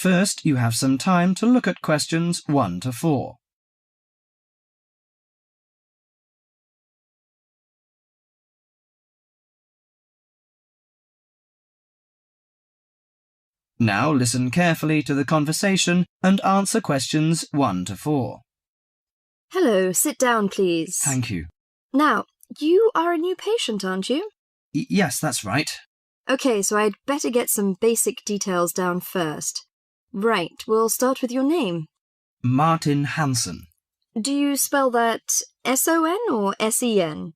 First, you have some time to look at questions 1 to 4. Now listen carefully to the conversation and answer questions 1 to 4. Hello, sit down, please. Thank you. Now, you are a new patient, aren't you? Yes, that's right. OK, so I'd better get some basic details down first. Right, we'll start with your name. Martin Hansen. Do you spell that S-O-N or S-E-N?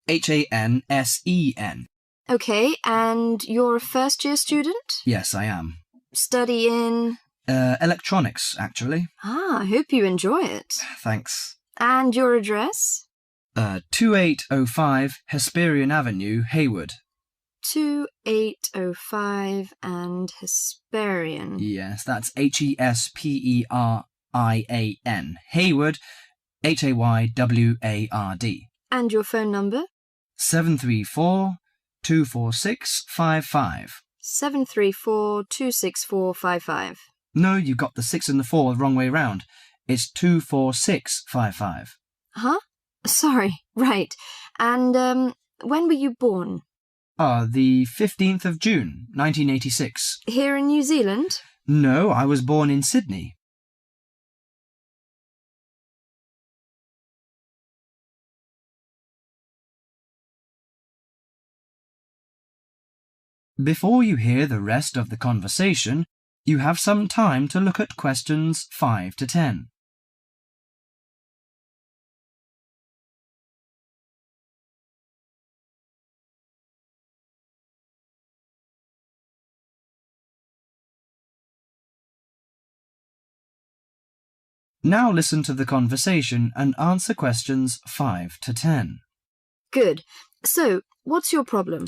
Hansen. OK, and you're a first-year student? Yes, I am. Study in? Electronics, actually. I hope you enjoy it. Thanks. And your address? 2805 Hesperian Avenue, Hayward. 2805 and Hesperian. Yes, that's Hesperian. Hayward, Hayward. And your phone number? 734-246-55. 734-264-55. No, you got the 6 and the 4 the wrong way round. It's 246-55. Huh? Sorry, right. And, when were you born? The 15th of June, 1986. Here in New Zealand? No, I was born in Sydney. Before you hear the rest of the conversation, you have some time to look at questions 5 to 10. Now listen to the conversation and answer questions 5 to 10. Good. So, what's your problem?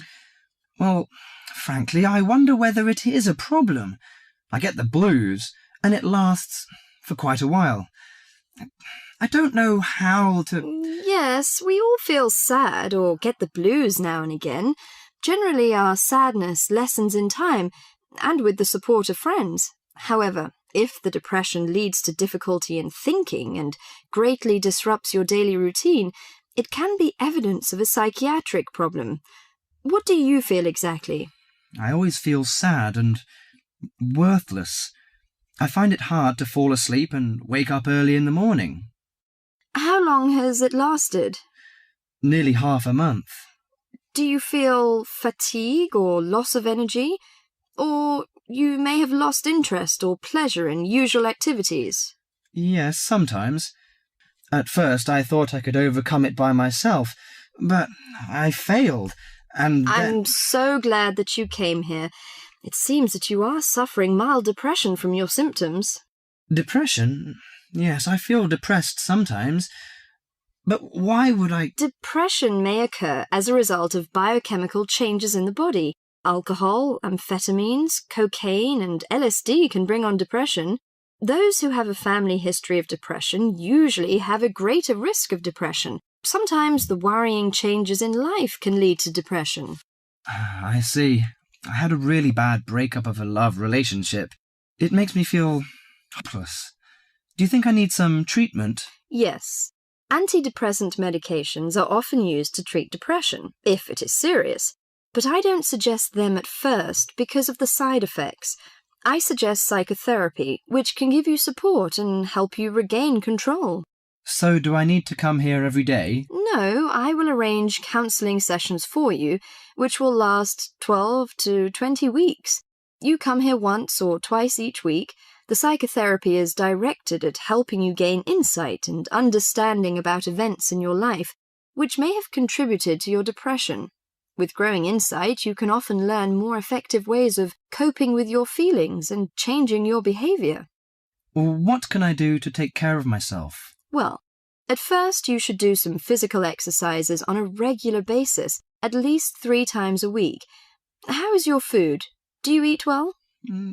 Well, frankly, I wonder whether it is a problem. I get the blues, and it lasts for quite a while. I don't know how to... Yes, we all feel sad or get the blues now and again. Generally, our sadness lessens in time, and with the support of friends. However, if the depression leads to difficulty in thinking and greatly disrupts your daily routine, it can be evidence of a psychiatric problem. What do you feel exactly? I always feel sad and worthless. I find it hard to fall asleep and wake up early in the morning. How long has it lasted? Nearly half a month. Do you feel fatigue or loss of energy? Or you may have lost interest or pleasure in usual activities? Yes, sometimes. At first I thought I could overcome it by myself, but I failed, and I'm so glad that you came here. It seems that you are suffering mild depression from your symptoms. Depression? Yes, I feel depressed sometimes. But why would I... Depression may occur as a result of biochemical changes in the body. Alcohol, amphetamines, cocaine, and LSD can bring on depression. Those who have a family history of depression usually have a greater risk of depression. Sometimes the worrying changes in life can lead to depression. I see. I had a really bad breakup of a love relationship. It makes me feel hopeless. Do you think I need some treatment? Yes. Antidepressant medications are often used to treat depression, if it is serious. But I don't suggest them at first because of the side effects. I suggest psychotherapy, which can give you support and help you regain control. So do I need to come here every day? No, I will arrange counselling sessions for you, which will last 12 to 20 weeks. You come here once or twice each week. The psychotherapy is directed at helping you gain insight and understanding about events in your life, which may have contributed to your depression. With growing insight, you can often learn more effective ways of coping with your feelings and changing your behaviour. What can I do to take care of myself? Well, at first you should do some physical exercises on a regular basis, at least 3 times a week. How is your food? Do you eat well?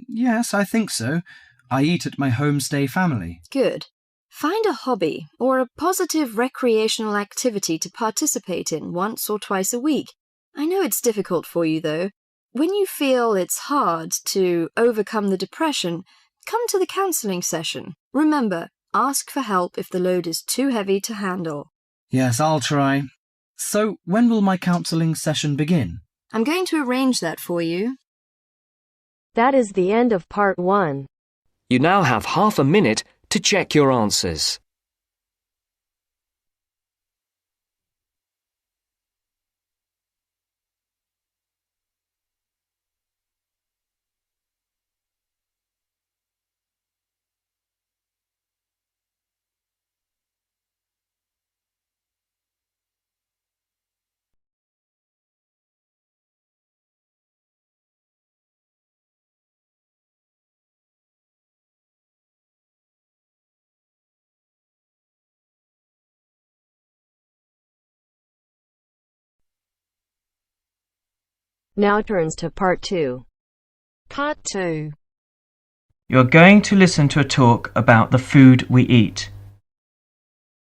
Yes, I think so. I eat at my homestay family. Good. Find a hobby or a positive recreational activity to participate in once or twice a week. I know it's difficult for you, though. When you feel it's hard to overcome the depression, come to the counselling session. Remember, ask for help if the load is too heavy to handle. Yes, I'll try. So, when will my counselling session begin? I'm going to arrange that for you. That is the end of part 1. You now have half a minute to check your answers. Now turns to part 2. Part 2. You're going to listen to a talk about the food we eat.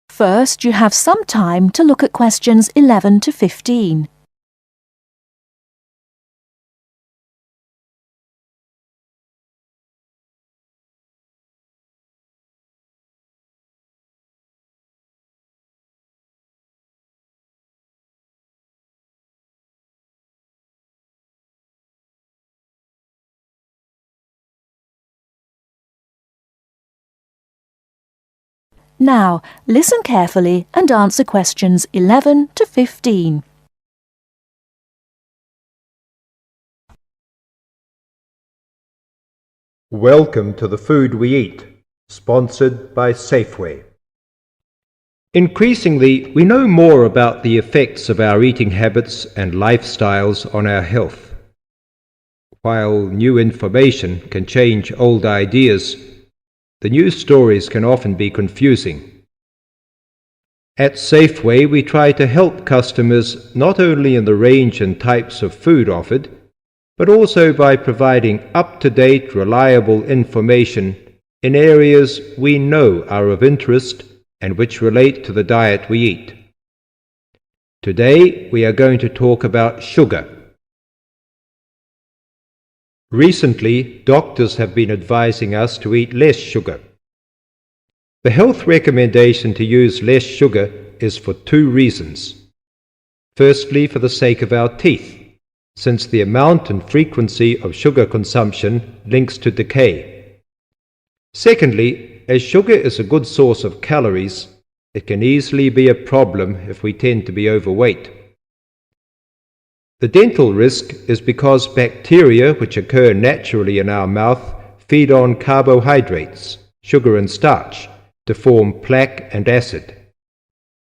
First, you have some time to look at questions 11 to 15. Now, listen carefully and answer questions 11 to 15. Welcome to The Food We Eat, sponsored by Safeway. Increasingly, we know more about the effects of our eating habits and lifestyles on our health. While new information can change old ideas, the news stories can often be confusing. At Safeway, we try to help customers not only in the range and types of food offered, but also by providing up-to-date, reliable information in areas we know are of interest and which relate to the diet we eat. Today, we are going to talk about sugar. Recently, doctors have been advising us to eat less sugar. The health recommendation to use less sugar is for 2 reasons. Firstly, for the sake of our teeth, since the amount and frequency of sugar consumption links to decay. Secondly, as sugar is a good source of calories, it can easily be a problem if we tend to be overweight. The dental risk is because bacteria which occur naturally in our mouth feed on carbohydrates, sugar and starch, to form plaque and acid.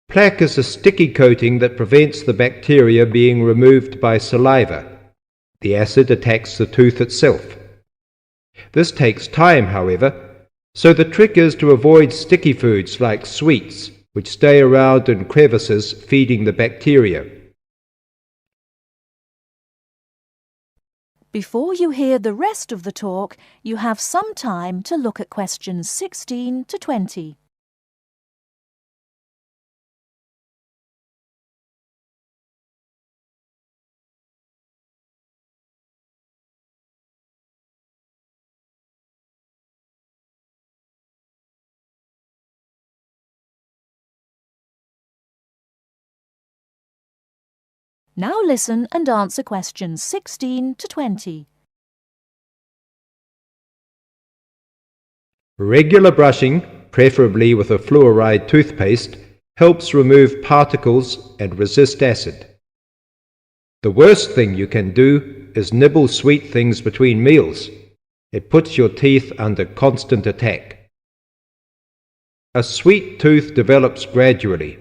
Plaque is a sticky coating that prevents the bacteria being removed by saliva. The acid attacks the tooth itself. This takes time, however, so the trick is to avoid sticky foods like sweets, which stay around in crevices feeding the bacteria. Before you hear the rest of the talk, you have some time to look at questions 16 to 20. Now listen and answer questions 16 to 20. Regular brushing, preferably with a fluoride toothpaste, helps remove particles and resist acid. The worst thing you can do is nibble sweet things between meals. It puts your teeth under constant attack. A sweet tooth develops gradually,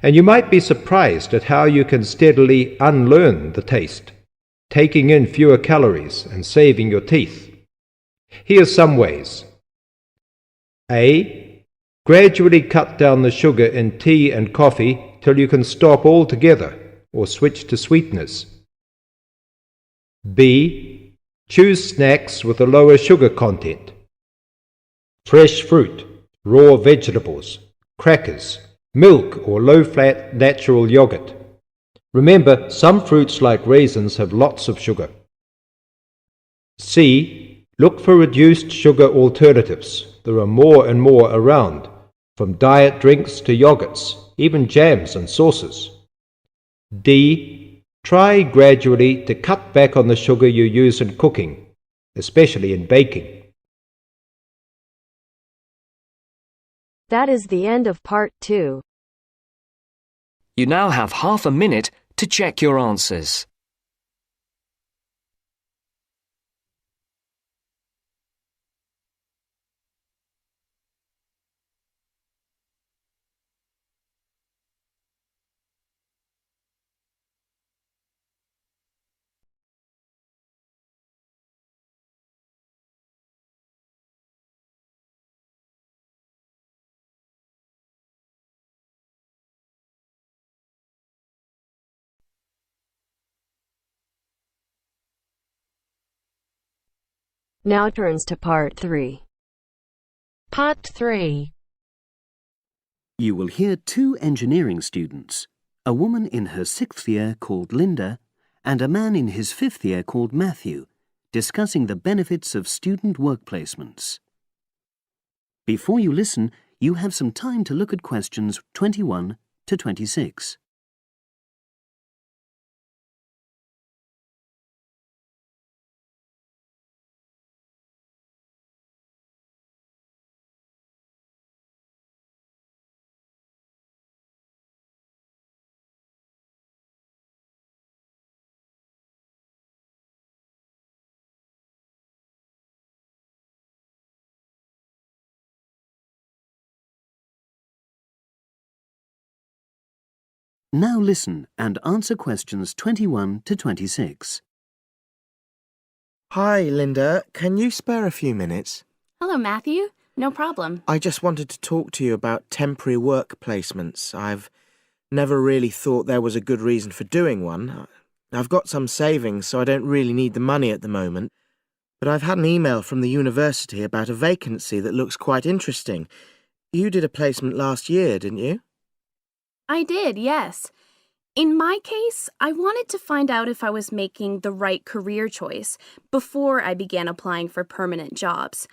and you might be surprised at how you can steadily unlearn the taste, taking in fewer calories and saving your teeth. Here's some ways. A. Gradually cut down the sugar in tea and coffee till you can stop altogether or switch to sweeteners. B. Choose snacks with a lower sugar content. Fresh fruit, raw vegetables, crackers, milk or low-fat natural yogurt. Remember, some fruits like raisins have lots of sugar. C. Look for reduced sugar alternatives. There are more and more around, from diet drinks to yogurts, even jams and sauces. D. Try gradually to cut back on the sugar you use in cooking, especially in baking. That is the end of part 2. You now have half a minute to check your answers. Now turns to part 3. Part 3. You will hear 2 engineering students, a woman in her 6th year called Linda and a man in his 5th year called Matthew, discussing the benefits of student work placements. Before you listen, you have some time to look at questions 21 to 26. Now listen and answer questions 21 to 26. Hi, Linda. Can you spare a few minutes? Hello, Matthew. No problem. I just wanted to talk to you about temporary work placements. I've never really thought there was a good reason for doing one. I've got some savings, so I don't really need the money at the moment. But I've had an email from the university about a vacancy that looks quite interesting. You did a placement last year, didn't you? I did, yes. In my case, I wanted to find out if I was making the right career choice before I began applying for permanent jobs.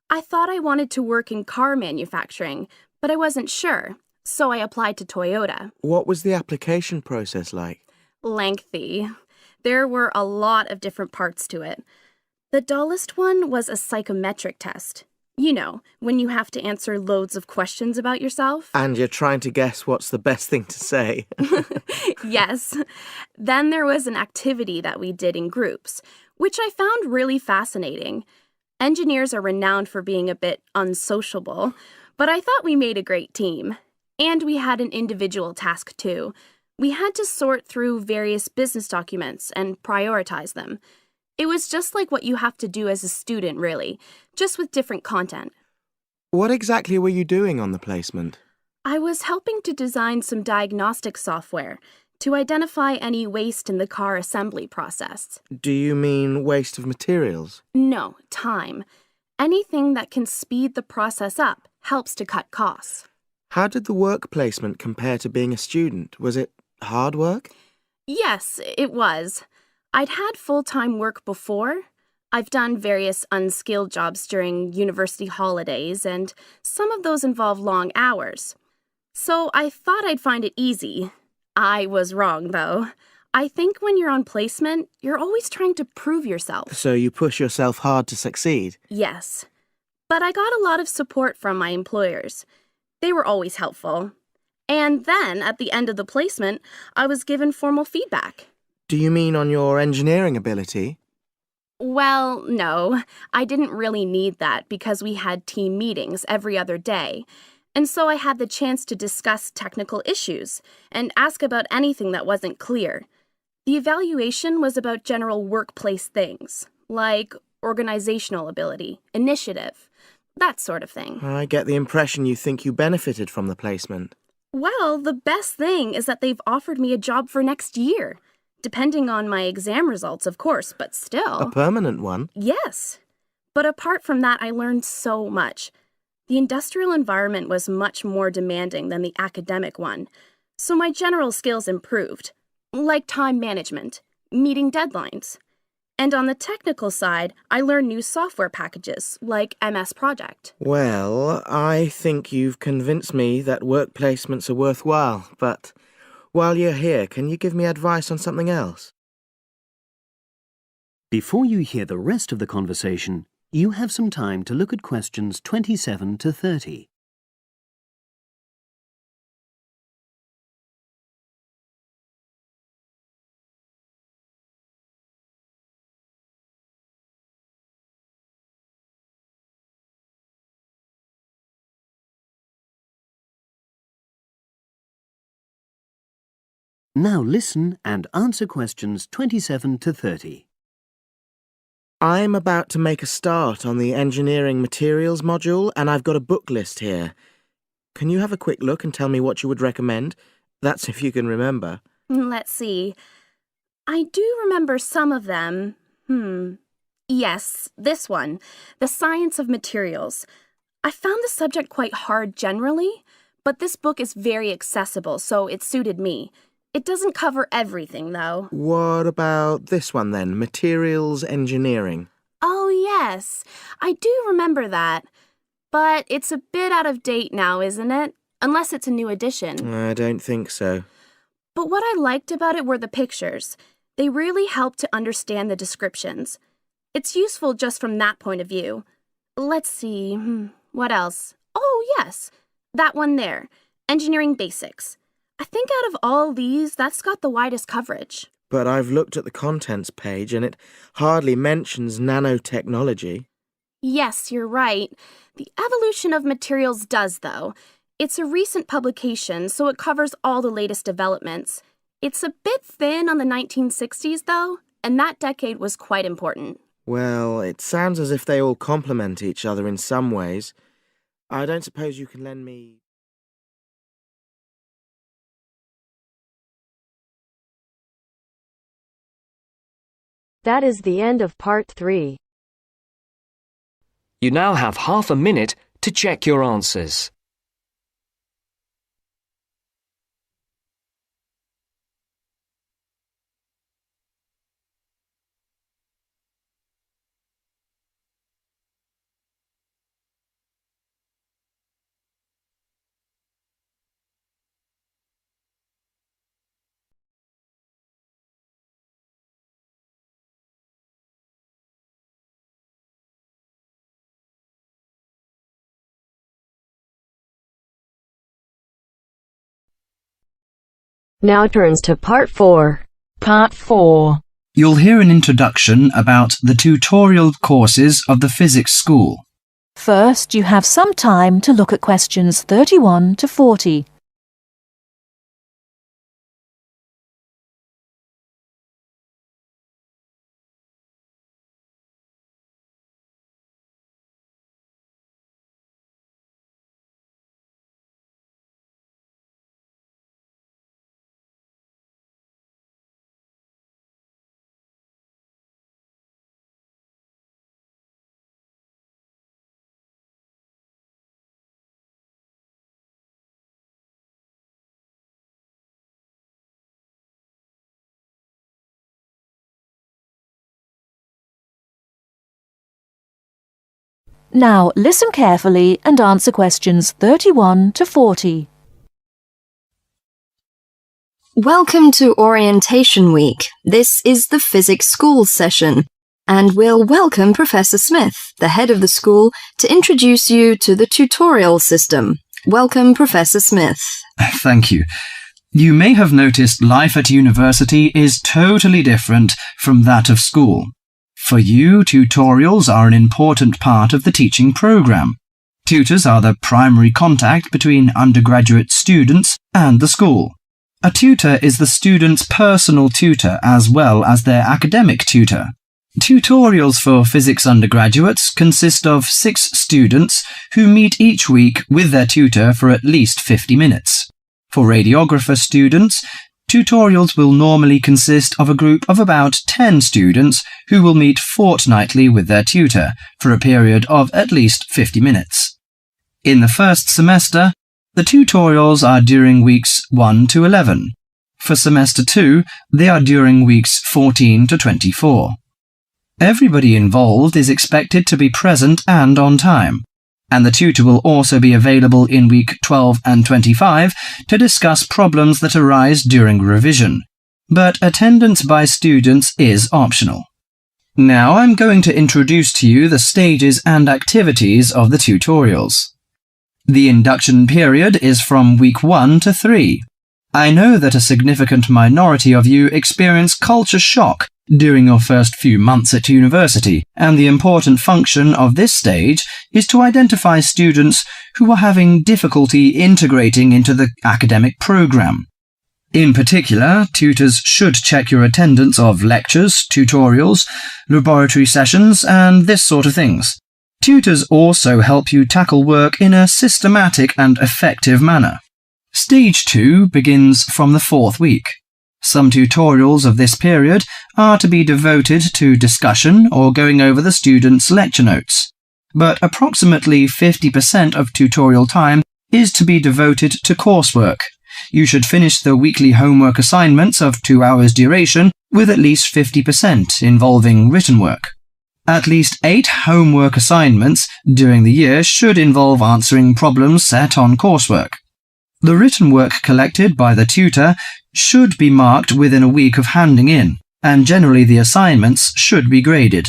I thought I wanted to work in car manufacturing, but I wasn't sure, so I applied to Toyota. What was the application process like? Lengthy. There were a lot of different parts to it. The dullest one was a psychometric test. You know, when you have to answer loads of questions about yourself. And you're trying to guess what's the best thing to say. Yes. Then there was an activity that we did in groups, which I found really fascinating. Engineers are renowned for being a bit unsociable, but I thought we made a great team. And we had an individual task too. We had to sort through various business documents and prioritize them. It was just like what you have to do as a student, really, just with different content. What exactly were you doing on the placement? I was helping to design some diagnostic software to identify any waste in the car assembly process. Do you mean waste of materials? No, time. Anything that can speed the process up helps to cut costs. How did the work placement compare to being a student? Was it hard work? Yes, it was. I'd had full-time work before. I've done various unskilled jobs during university holidays, and some of those involve long hours. So I thought I'd find it easy. I was wrong, though. I think when you're on placement, you're always trying to prove yourself. So you push yourself hard to succeed? Yes. But I got a lot of support from my employers. They were always helpful. And then, at the end of the placement, I was given formal feedback. Do you mean on your engineering ability? Well, no. I didn't really need that because we had team meetings every other day. And so I had the chance to discuss technical issues and ask about anything that wasn't clear. The evaluation was about general workplace things, like organizational ability, initiative, that sort of thing. I get the impression you think you benefited from the placement. Well, the best thing is that they've offered me a job for next year. Depending on my exam results, of course, but still. A permanent one? Yes. But apart from that, I learned so much. The industrial environment was much more demanding than the academic one, so my general skills improved, like time management, meeting deadlines. And on the technical side, I learn new software packages, like MS Project. Well, I think you've convinced me that work placements are worthwhile, but while you're here, can you give me advice on something else? Before you hear the rest of the conversation, you have some time to look at questions 27 to 30. Now listen and answer questions 27 to 30. I'm about to make a start on the engineering materials module, and I've got a book list here. Can you have a quick look and tell me what you would recommend? That's if you can remember. Let's see. I do remember some of them. Yes, this one, The Science of Materials. I found the subject quite hard generally, but this book is very accessible, so it suited me. It doesn't cover everything, though. What about this one then, Materials Engineering? Oh, yes, I do remember that. But it's a bit out of date now, isn't it? Unless it's a new edition. I don't think so. But what I liked about it were the pictures. They really helped to understand the descriptions. It's useful just from that point of view. Let's see, what else? Oh, yes, that one there, Engineering Basics. I think out of all these, that's got the widest coverage. But I've looked at the contents page and it hardly mentions nanotechnology. Yes, you're right. The evolution of materials does, though. It's a recent publication, so it covers all the latest developments. It's a bit thin on the 1960s, though, and that decade was quite important. Well, it sounds as if they all complement each other in some ways. I don't suppose you can lend me... That is the end of part 3. You now have half a minute to check your answers. Now turns to part 4. Part 4. You'll hear an introduction about the tutorial courses of the physics school. First, you have some time to look at questions 31 to 40. Now listen carefully and answer questions 31 to 40. Welcome to Orientation Week. This is the physics school session, and we'll welcome Professor Smith, the head of the school, to introduce you to the tutorial system. Welcome, Professor Smith. Thank you. You may have noticed life at university is totally different from that of school. For you, tutorials are an important part of the teaching program. Tutors are the primary contact between undergraduate students and the school. A tutor is the student's personal tutor as well as their academic tutor. Tutorials for physics undergraduates consist of 6 students who meet each week with their tutor for at least 50 minutes. For radiographer students, tutorials will normally consist of a group of about 10 students who will meet fortnightly with their tutor for a period of at least 50 minutes. In the first semester, the tutorials are during weeks 1 to 11. For semester 2, they are during weeks 14 to 24. Everybody involved is expected to be present and on time, and the tutor will also be available in week 12 and 25 to discuss problems that arise during revision, but attendance by students is optional. Now I'm going to introduce to you the stages and activities of the tutorials. The induction period is from week 1 to 3. I know that a significant minority of you experience culture shock during your first few months at university, and the important function of this stage is to identify students who are having difficulty integrating into the academic program. In particular, tutors should check your attendance of lectures, tutorials, laboratory sessions, and this sort of things. Tutors also help you tackle work in a systematic and effective manner. Stage 2 begins from the 4th week. Some tutorials of this period are to be devoted to discussion or going over the students' lecture notes, but approximately 50% of tutorial time is to be devoted to coursework. You should finish the weekly homework assignments of 2 hours duration with at least 50% involving written work. At least 8 homework assignments during the year should involve answering problems set on coursework. The written work collected by the tutor should be marked within a week of handing in, and generally the assignments should be graded.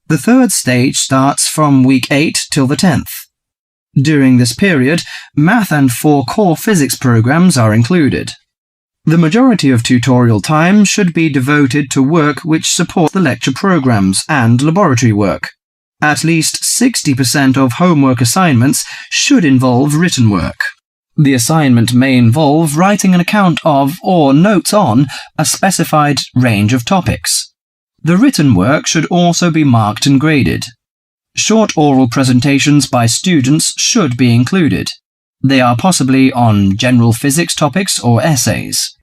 The 3rd stage starts from week 8 till the 10th. During this period, math and 4 core physics programs are included. The majority of tutorial time should be devoted to work which supports the lecture programs and laboratory work. At least 60% of homework assignments should involve written work. The assignment may involve writing an account of or notes on a specified range of topics. The written work should also be marked and graded. Short oral presentations by students should be included. They are possibly on general physics topics or essays.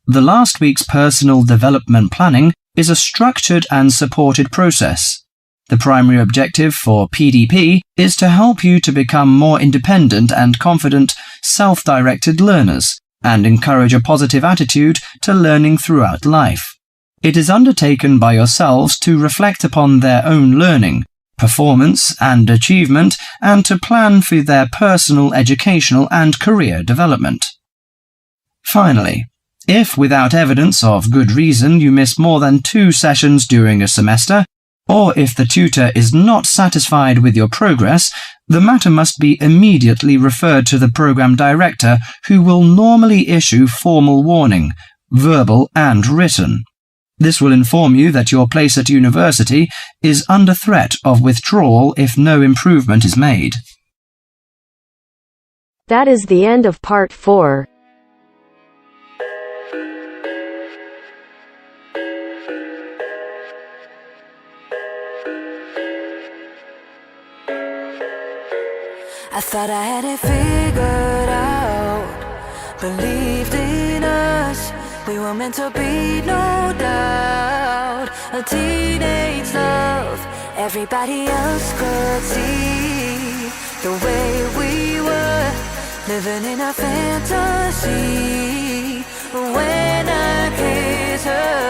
The last week's personal development planning is a structured and supported process. The primary objective for PDP is to help you to become more independent and confident, self-directed learners, and encourage a positive attitude to learning throughout life. It is undertaken by yourselves to reflect upon their own learning, performance and achievement, and to plan for their personal, educational and career development. Finally, if without evidence of good reason you miss more than 2 sessions during a semester, or if the tutor is not satisfied with your progress, the matter must be immediately referred to the program director, who will normally issue formal warning, verbal and written. This will inform you that your place at university is under threat of withdrawal if no improvement is made. That is the end of part 4. I thought I had it figured out, believed in us, we were meant to be, no doubt. A teenage love, everybody else could see the way we were, living in a fantasy. When I kiss her